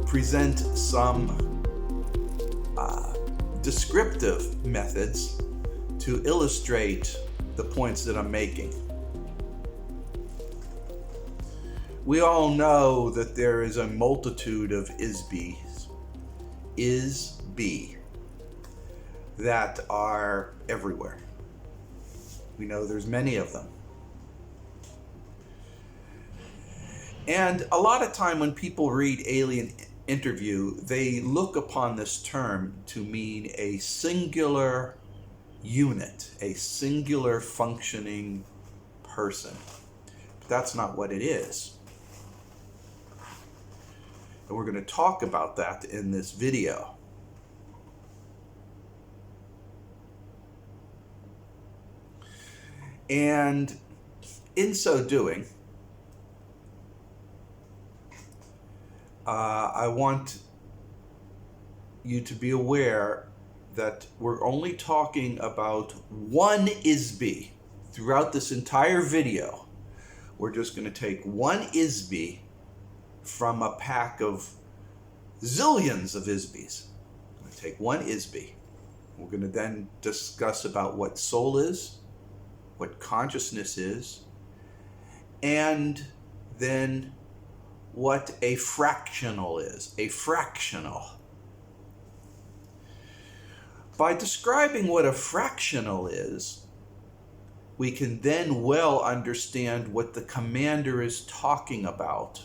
present some descriptive methods to illustrate the points that I'm making. We all know that there is a multitude of is-bes, that are everywhere. We know there's many of them. And a lot of time when people read alien interview, they look upon this term to mean a singular unit, a singular functioning person. But that's not what it is. And we're going to talk about that in this video. And in so doing, I want you to be aware that we're only talking about one is-be. Throughout this entire video, we're just going to take one is-be from a pack of zillions of is-bes. I'm going to take one is-be. We're going to then discuss about what soul is, what consciousness is, and then what a fractional is. A fractional. By describing what a fractional is, we can then well understand what the commander is talking about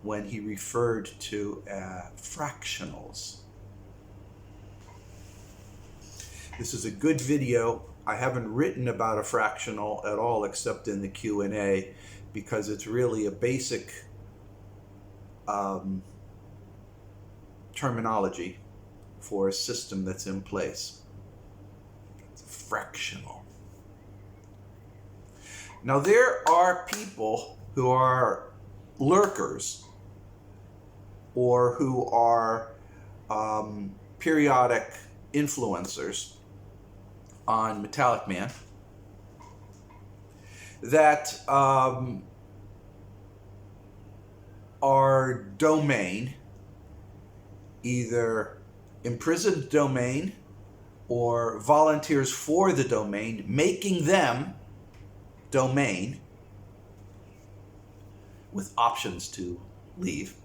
when he referred to fractionals. This is a good video. I haven't written about a fractional at all except in the Q&A because it's really a basic terminology for a system that's in place. It's fractional. Now there are people who are lurkers or who are periodic influencers on Metallic Man that are domain, either imprisoned domain or volunteers for the domain, making them domain with options to leave,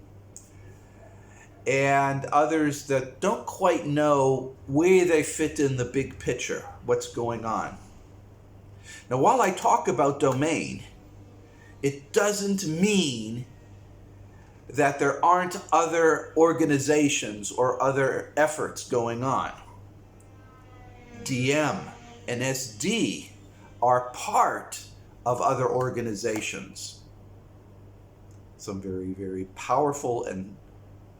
and others that don't quite know where they fit in the big picture, what's going on. Now, while I talk about domain, it doesn't mean that there aren't other organizations or other efforts going on. DM and SD are part of other organizations. Some very, very powerful and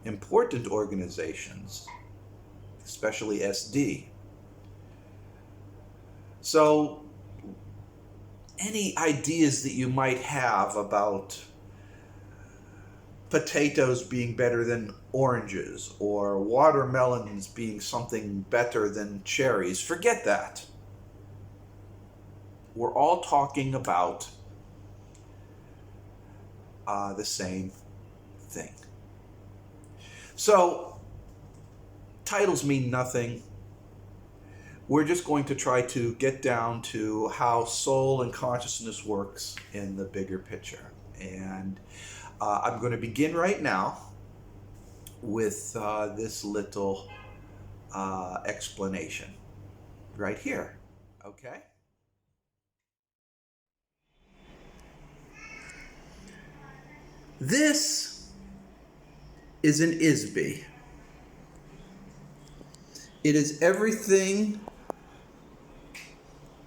important organizations, especially SD. So, any ideas that you might have about potatoes being better than oranges or watermelons being something better than cherries, forget that. We're all talking about the same thing. So, titles mean nothing. We're just going to try to get down to how soul and consciousness works in the bigger picture. And I'm going to begin right now with this little explanation right here. Okay? This is an is-be. It is everything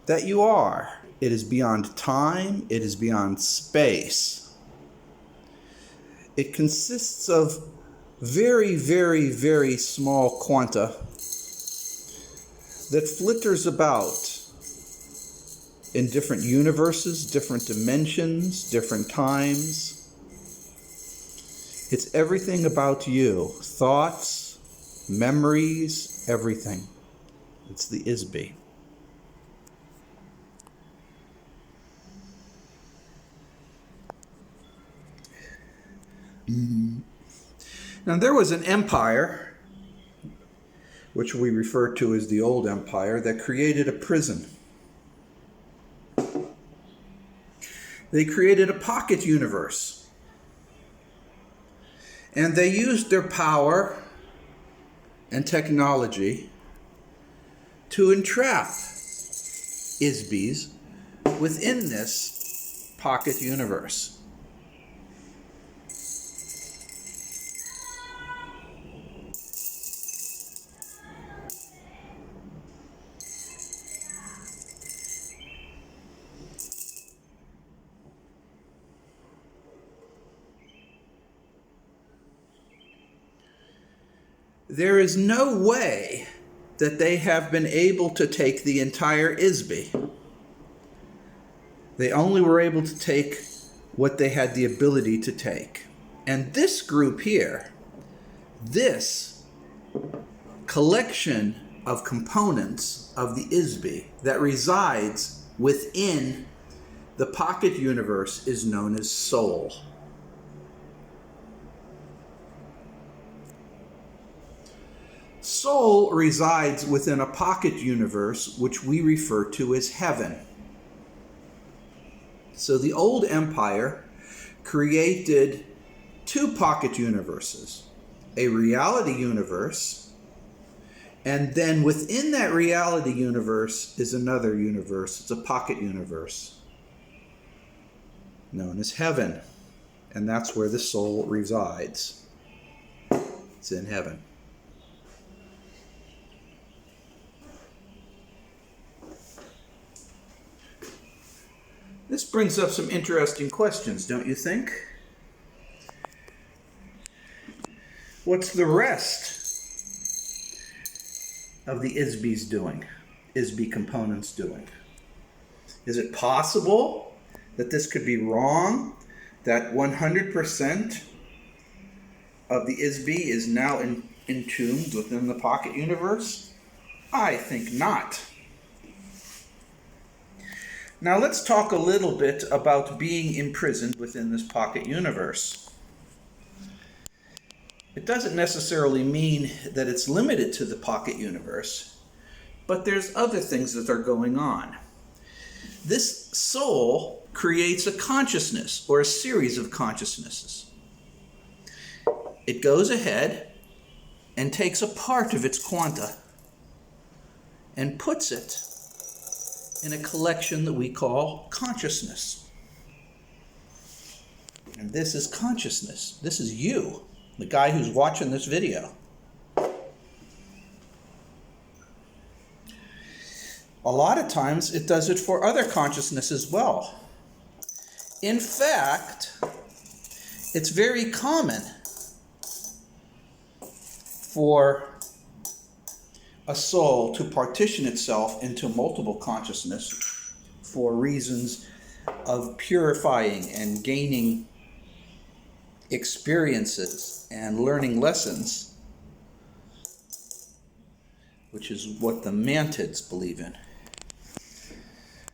that you are. It is beyond time. It is beyond space. It consists of very, very, very small quanta that flitters about in different universes, different dimensions, different times. It's everything about you. Thoughts, memories, everything. It's the is-be. Now there was an empire, which we refer to as the Old Empire, that created a prison. They created a pocket universe. And they used their power and technology to entrap ISBs within this pocket universe. There is no way that they have been able to take the entire ISB. They only were able to take what they had the ability to take. And this group here, this collection of components of the ISB that resides within the pocket universe is known as soul. Soul resides within a pocket universe which we refer to as heaven. So the old empire created two pocket universes, a reality universe, and then within that reality universe is another universe. It's a pocket universe known as heaven, and that's where the soul resides. It's in heaven. This brings up some interesting questions, don't you think? What's the rest of the ISBs doing? ISB components doing? Is it possible that this could be wrong? That 100% of the ISB is now entombed within the pocket universe? I think not. Now let's talk a little bit about being imprisoned within this pocket universe. It doesn't necessarily mean that it's limited to the pocket universe, but there's other things that are going on. This soul creates a consciousness or a series of consciousnesses. It goes ahead and takes a part of its quanta and puts it in a collection that we call consciousness. And this is consciousness. This is you, the guy who's watching this video. A lot of times it does it for other consciousness as well. In fact, it's very common for a soul to partition itself into multiple consciousness for reasons of purifying and gaining experiences and learning lessons, which is what the mantids believe in.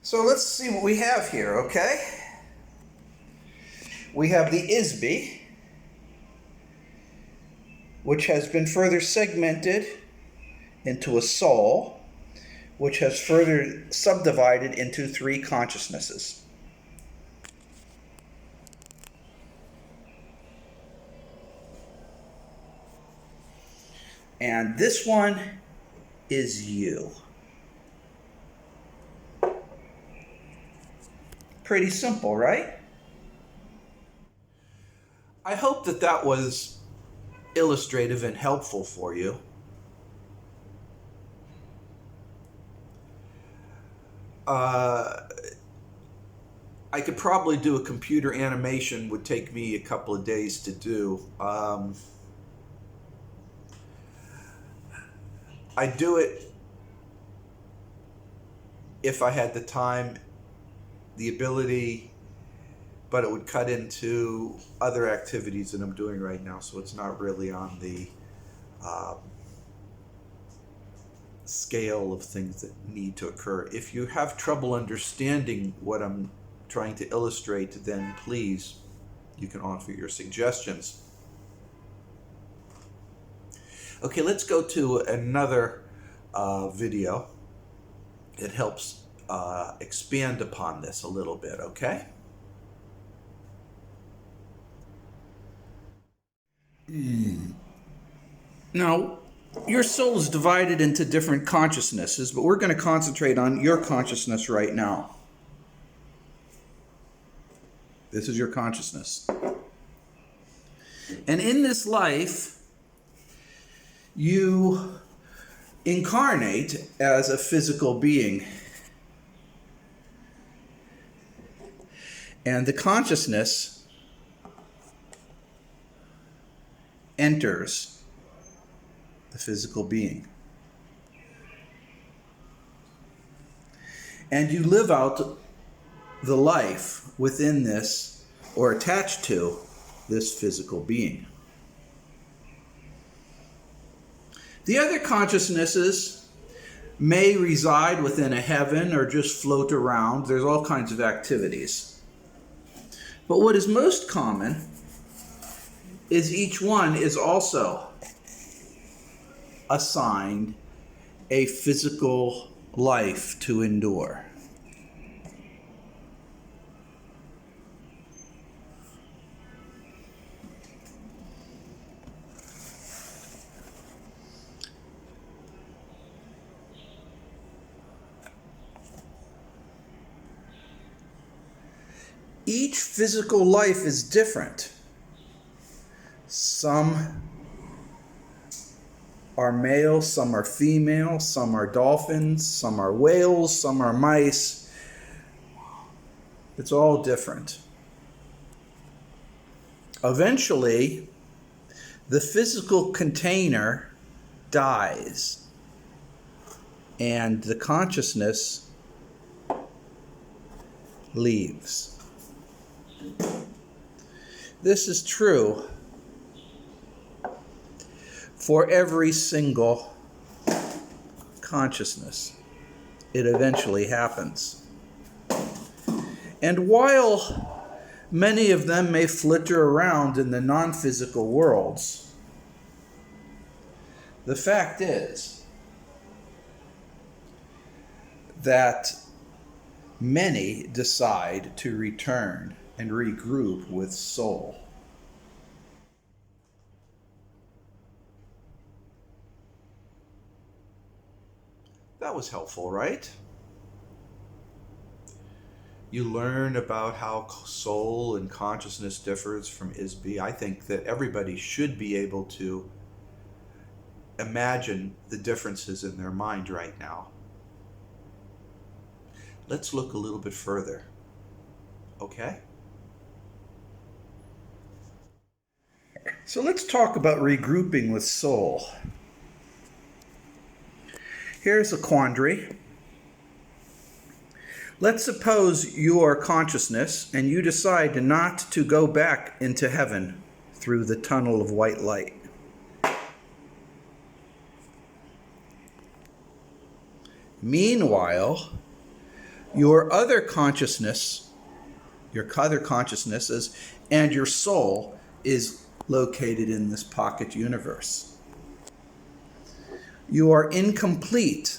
So let's see what we have here, okay? We have the ISB, which has been further segmented into a soul, which has further subdivided into three consciousnesses. And this one is you. Pretty simple, right? I hope that that was illustrative and helpful for you. I could probably do a computer animation, would take me a couple of days to do. I'd do it if I had the time, the ability, but it would cut into other activities that I'm doing right now, so it's not really on the scale of things that need to occur. If you have trouble understanding what I'm trying to illustrate, then please, you can offer your suggestions. Okay, let's go to another video. It helps expand upon this a little bit, okay? Now, your soul is divided into different consciousnesses, but we're going to concentrate on your consciousness right now. This is your consciousness. And in this life, you incarnate as a physical being. And the consciousness enters the physical being. And you live out the life within this, or attached to this physical being. The other consciousnesses may reside within a heaven or just float around. There's all kinds of activities. But what is most common is each one is also assigned a physical life to endure. Each physical life is different. Some are male, some are female, some are dolphins, some are whales, some are mice. It's all different. Eventually, the physical container dies, and the consciousness leaves. This is true for every single consciousness. It eventually happens. And while many of them may flitter around in the non-physical worlds, the fact is that many decide to return and regroup with soul. That was helpful, right? You learn about how soul and consciousness differs from is-be. I think that everybody should be able to imagine the differences in their mind right now. Let's look a little bit further, okay? So let's talk about regrouping with soul. Here's a quandary. Let's suppose you are consciousness and you decide not to go back into heaven through the tunnel of white light. Meanwhile, your other consciousnesses and your soul is located in this pocket universe. You are incomplete.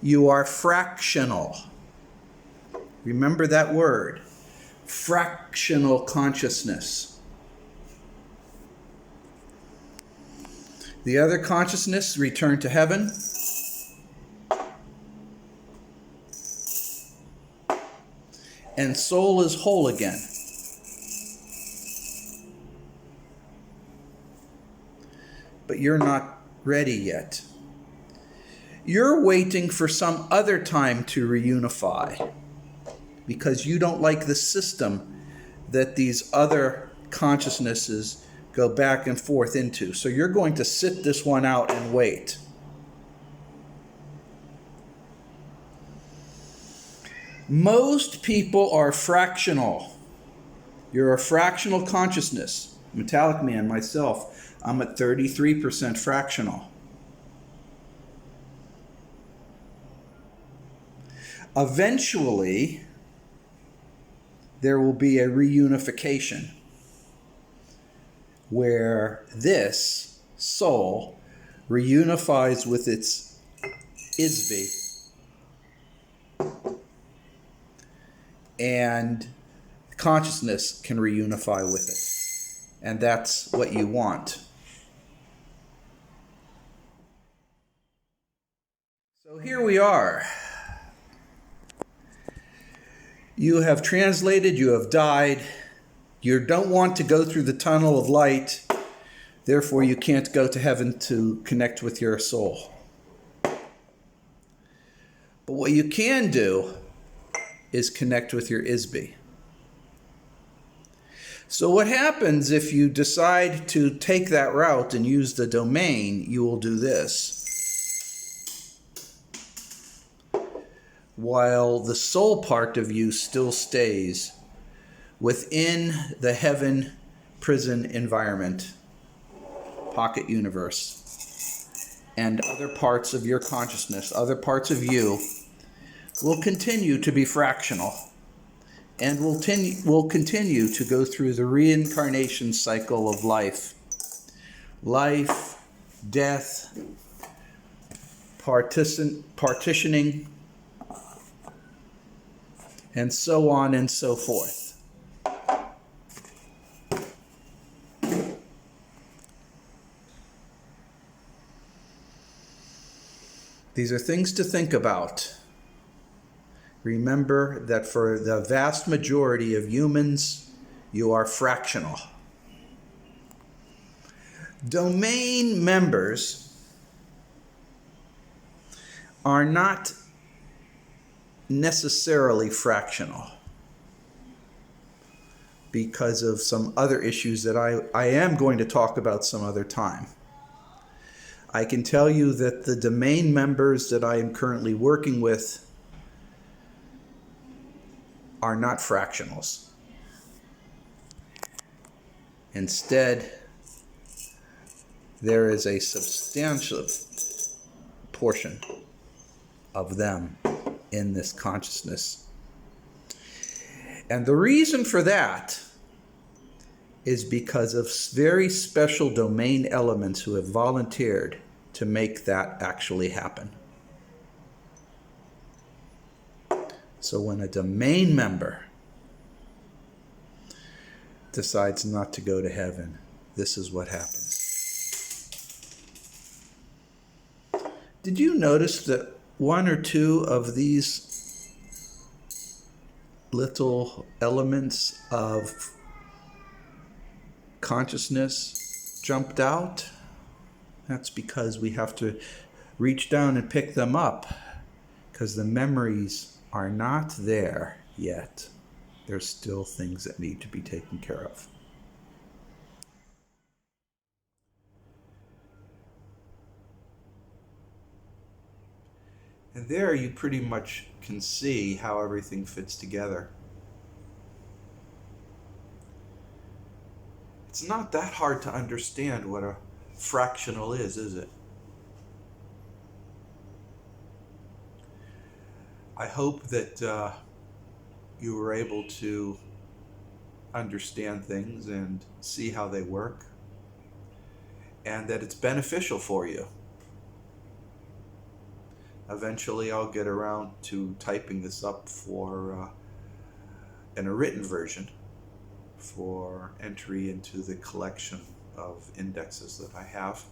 You are fractional. Remember that word, fractional consciousness. The other consciousness return to heaven. And soul is whole again. But you're not ready yet. You're waiting for some other time to reunify because you don't like the system that these other consciousnesses go back and forth into. So you're going to sit this one out and wait. Most people are fractional. You're a fractional consciousness. Metallic Man, myself, I'm at 33% fractional. Eventually, there will be a reunification where this soul reunifies with its ISB, and consciousness can reunify with it. And that's what you want. So here we are. You have translated, you have died. You don't want to go through the tunnel of light, therefore you can't go to heaven to connect with your soul. But what you can do is connect with your ISB. So what happens if you decide to take that route and use the domain, you will do this. While the soul part of you still stays within the heaven prison environment, pocket universe, and other parts of your consciousness, other parts of you will continue to be fractional and will continue to go through the reincarnation cycle of life. Life, death, partitioning, and so on and so forth. These are things to think about. Remember that for the vast majority of humans, you are fractional. Domain members are not necessarily fractional because of some other issues that I am going to talk about some other time. I can tell you that the domain members that I am currently working with are not fractionals. Instead, there is a substantial portion of them in this consciousness. And the reason for that is because of very special domain elements who have volunteered to make that actually happen. So when a domain member decides not to go to heaven, this is what happens. Did you notice that one or two of these little elements of consciousness jumped out? That's because we have to reach down and pick them up, because the memories are not there yet. There's still things that need to be taken care of. And there you pretty much can see how everything fits together. It's not that hard to understand what a fractional is it? I hope that you were able to understand things and see how they work, and that it's beneficial for you. Eventually I'll get around to typing this up for in a written version for entry into the collection of indexes that I have.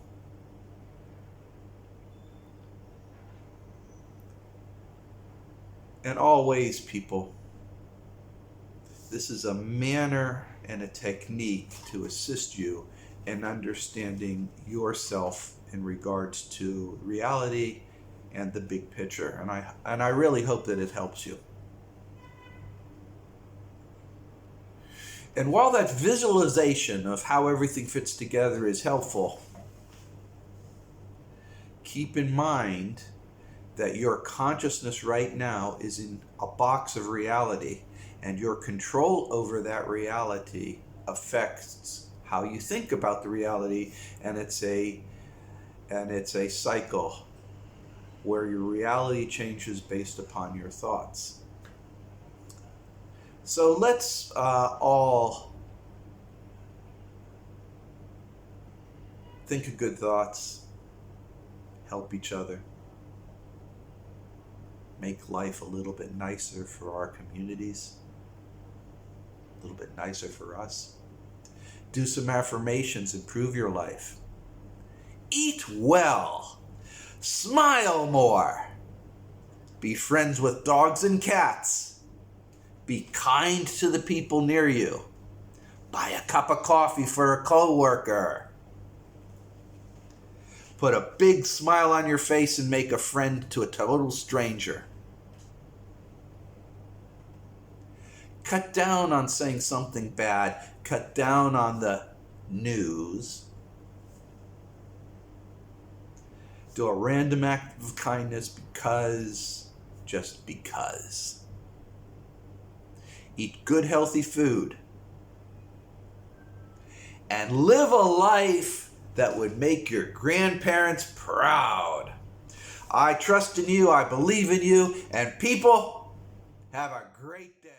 And always, people, this is a manner and a technique to assist you in understanding yourself in regards to reality and the big picture. And I really hope that it helps you. And while that visualization of how everything fits together is helpful, keep in mind that your consciousness right now is in a box of reality, and your control over that reality affects how you think about the reality, and it's a cycle where your reality changes based upon your thoughts. So let's all think of good thoughts, help each other, make life a little bit nicer for our communities, a little bit nicer for us. Do some affirmations, improve your life. Eat well, smile more, be friends with dogs and cats, be kind to the people near you, buy a cup of coffee for a coworker, put a big smile on your face and make a friend to a total stranger. Cut down on saying something bad. Cut down on the news. Do a random act of kindness just because. Eat good, healthy food. And live a life that would make your grandparents proud. I trust in you, I believe in you, and people, have a great day.